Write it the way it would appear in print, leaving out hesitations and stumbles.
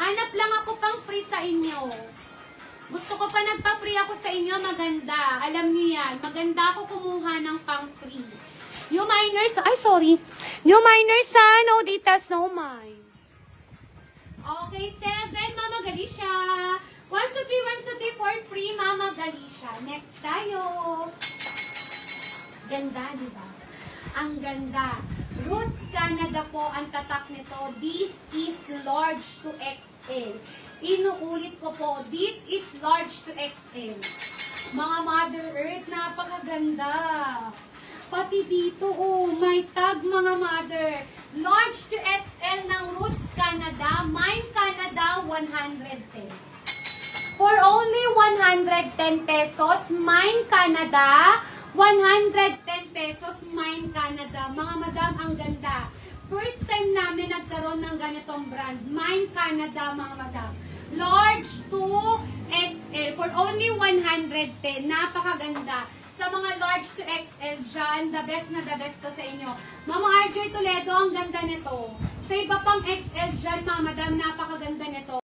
Hanap lang ako pang free sa inyo. Gusto ko pa nagpa-free ako sa inyo, maganda. Alam niyo yan, maganda ako kumuha ng pang free. New minors, ay sorry. New minors, no details, no mind. Okay, 7, Mama Galicia. 1, 2, 3, 1, 2, 3, for free, Mama Galicia. Next tayo. Ganda, di ba? Ang ganda. Roots Canada po ang tatak nito. This is large to XL. Inuulit ko po, this is large to XL. Mga Mother Earth, napakaganda. Pati dito, oh, may tag mga Mother. Large to XL ng Roots Canada. Mine Canada, 110. For only 110 pesos, Mine Canada, 110 pesos, Mine Canada. Mga madam, ang ganda. First time namin nagkaroon ng ganitong brand. Mine Canada, mga madam. Large to XL. For only 110. Napakaganda. Sa mga large to XL dyan, the best na the best ko sa inyo. Mama RJ Toledo, ang ganda nito. Sa iba pang XL dyan, mga madam, napakaganda nito.